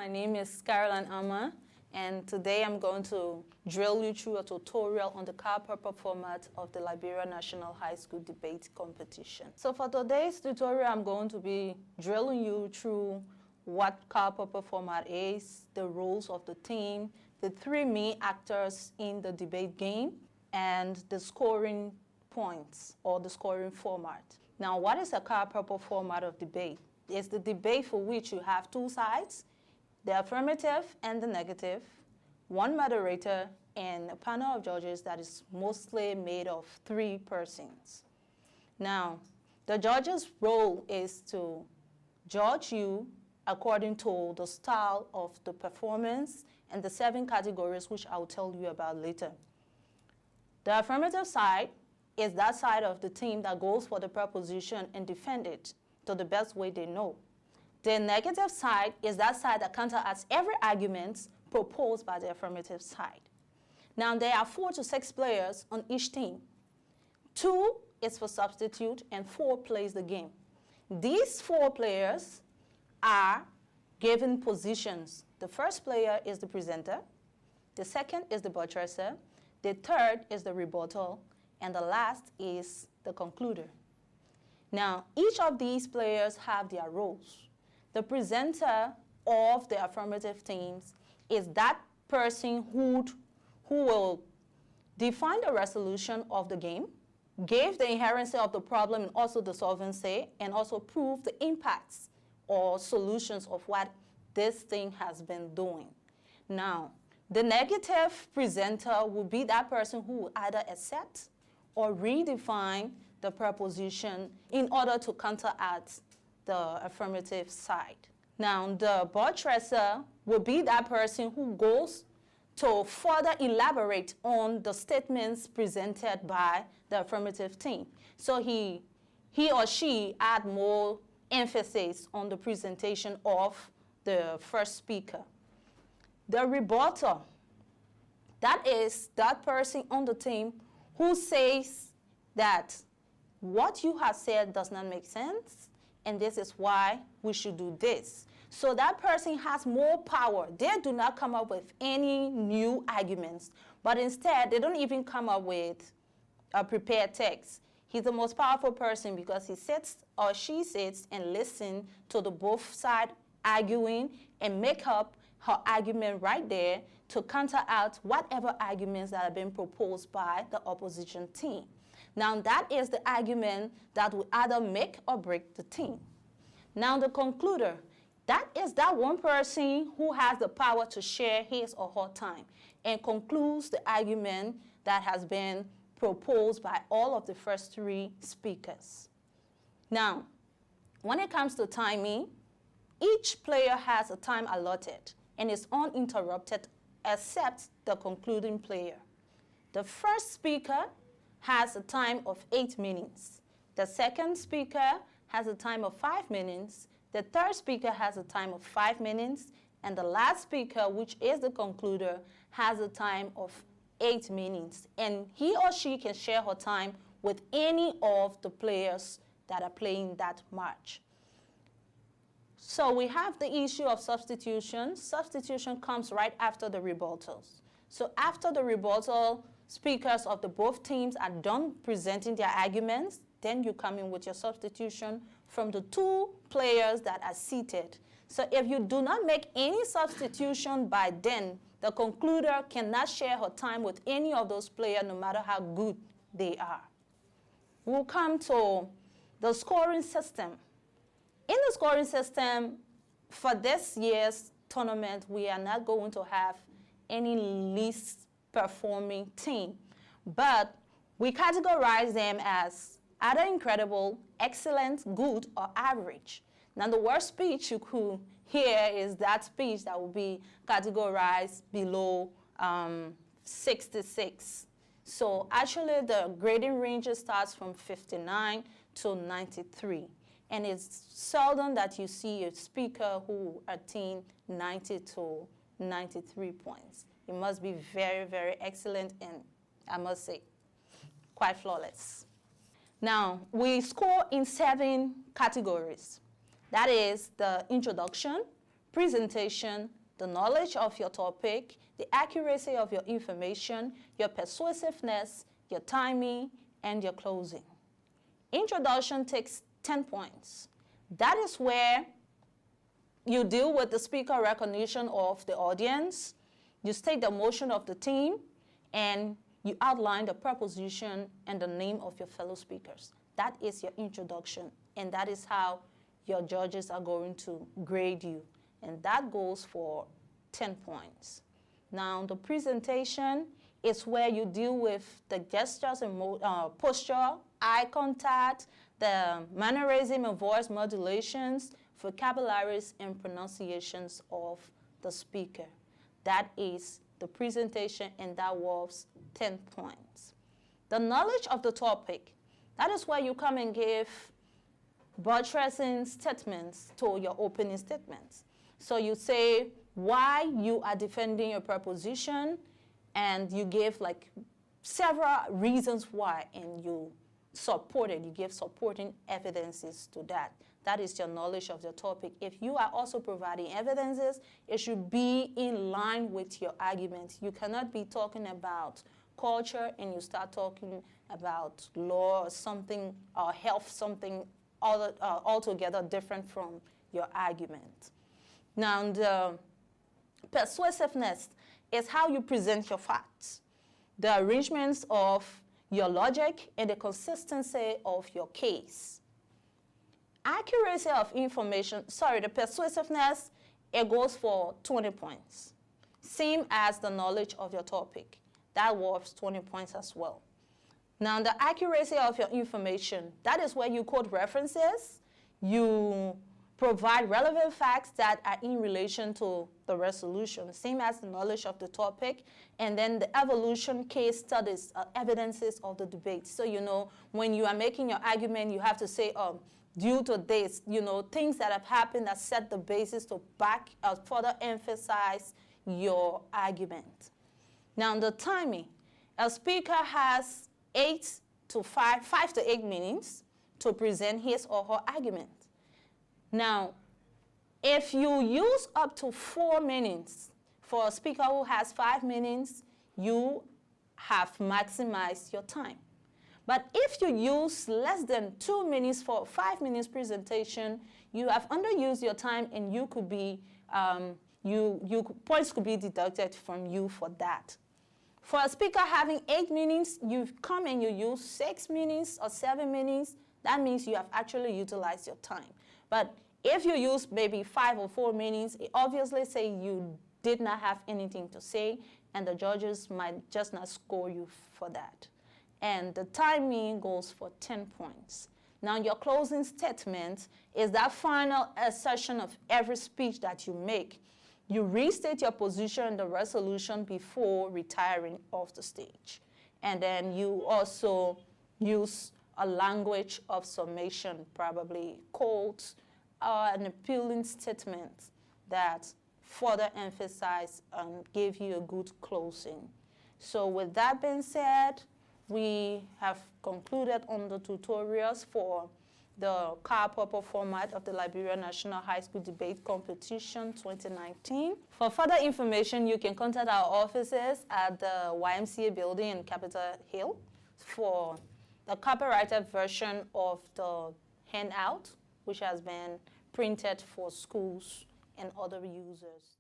my name is Karl and today I'm going to drill you through a tutorial on the Karl format of the Liberia National High School Debate Competition. So for today's tutorial, I'm going to be drilling you through what Karl format is, the rules of the team, the three main actors in the debate game, and the scoring points or the scoring format. Now, what is a Karl format of debate? It's the debate for which you have two sides, the affirmative and the negative, one moderator, and a panel of judges that is mostly made of 3 persons. Now, the judge's role is to judge you according to the style of the performance and the 7 categories which I'll tell you about later. The affirmative side is that side of the team that goes for the proposition and defend it to the best way they know. The negative side is that side that counteracts every argument proposed by the affirmative side. Now, there are 4 to 6 players on each team. 2 is for substitute and 4 plays the game. These 4 players are given positions. The first player is the presenter, the second is the buttresser, the third is the rebuttal, and the last is the concluder. Now, each of these players have their roles. The presenter of the affirmative teams is that person who will define the resolution of the game, give the inherency of the problem and also the solvency, and also prove the impacts or solutions of what this thing has been doing. Now, the negative presenter will be that person who will either accept or redefine the proposition in order to counteract the affirmative side. Now, the buttresser will be that person who goes to further elaborate on the statements presented by the affirmative team. So he or she add more emphasis on the presentation of the first speaker. The rebuttal, that is that person on the team who says that what you have said does not make sense, and this is why we should do this. So that person has more power. They do not come up with any new arguments, but instead, they don't even come up with a prepared text. He's the most powerful person because he sits or she sits and listens to the both sides arguing and make up her argument right there to counteract whatever arguments that have been proposed by the opposition team. Now, that is the argument that will either make or break the team. Now, the concluder, that is that one person who has the power to share his or her time and concludes the argument that has been proposed by all of the first 3 speakers. Now, when it comes to timing, each player has a time allotted and is uninterrupted except the concluding player. The first speaker has a time of 8 minutes. The second speaker has a time of 5 minutes. The third speaker has a time of 5 minutes. And the last speaker, which is the concluder, has a time of 8 minutes. And he or she can share her time with any of the players that are playing that match. So we have the issue of substitution. Substitution comes right after the rebuttals. So after the rebuttal, speakers of the both teams are done presenting their arguments, then you come in with your substitution from the 2 players that are seated. So if you do not make any substitution by then, the concluder cannot share her time with any of those players, no matter how good they are. We'll come to the scoring system. In the scoring system, for this year's tournament, we are not going to have any least performing team, but we categorize them as either incredible, excellent, good, or average. Now, the worst speech you could hear is that speech that will be categorized below 66. So actually, the grading range starts from 59 to 93. And it's seldom that you see a speaker who attains 90 to 93 points. It must be very, very excellent and, I must say, quite flawless. Now, we score in 7 categories. That is the introduction, presentation, the knowledge of your topic, the accuracy of your information, your persuasiveness, your timing, and your closing. Introduction takes 10 points. That is where you deal with the speaker recognition of the audience, you state the motion of the team, and you outline the proposition and the name of your fellow speakers. That is your introduction, and that is how your judges are going to grade you. And that goes for 10 points. Now, the presentation is where you deal with the gestures and posture, eye contact, the mannerism and voice modulations, vocabularies, and pronunciations of the speaker. That is the presentation, and that was 10 points. The knowledge of the topic, that is where you come and give buttressing statements to your opening statements. So you say why you are defending your proposition, and you give like several reasons why, and you support it. You give supporting evidences to that. That is your knowledge of the topic. If you are also providing evidences, it should be in line with your argument. You cannot be talking about culture and you start talking about law or something, or health, something altogether different from your argument. Now, the persuasiveness is how you present your facts, the arrangements of your logic, and the consistency of your case. Accuracy of information, the persuasiveness, it goes for 20 points. Same as the knowledge of your topic. That worth 20 points as well. Now, the accuracy of your information, that is where you quote references, you provide relevant facts that are in relation to the resolution, same as the knowledge of the topic, and then the evolution case studies, evidences of the debate. So, you know, when you are making your argument, you have to say, due to this, you know, things that have happened that set the basis to further emphasize your argument. Now, the timing. A speaker has 5 to 8 minutes to present his or her argument. Now, if you use up to 4 minutes for a speaker who has 5 minutes, you have maximized your time. But if you use less than 2 minutes for a 5 minutes presentation, you have underused your time, and you could be, points could be deducted from you for that. For a speaker having 8 minutes, you come and you use 6 minutes or 7 minutes, that means you have actually utilized your time. But if you use maybe 5 or 4 minutes, it obviously say you did not have anything to say, and the judges might just not score you for that. And the timing goes for 10 points. Now, your closing statement is that final assertion of every speech that you make. You restate your position in the resolution before retiring off the stage. And then you also use a language of summation, probably quotes, an appealing statement that further emphasize and give you a good closing. So with that being said, we have concluded on the tutorials for the Karl format of the Liberia National High School Debate Competition 2019. For further information, you can contact our offices at the YMCA building in Capitol Hill for the copyrighted version of the handout, which has been printed for schools and other users.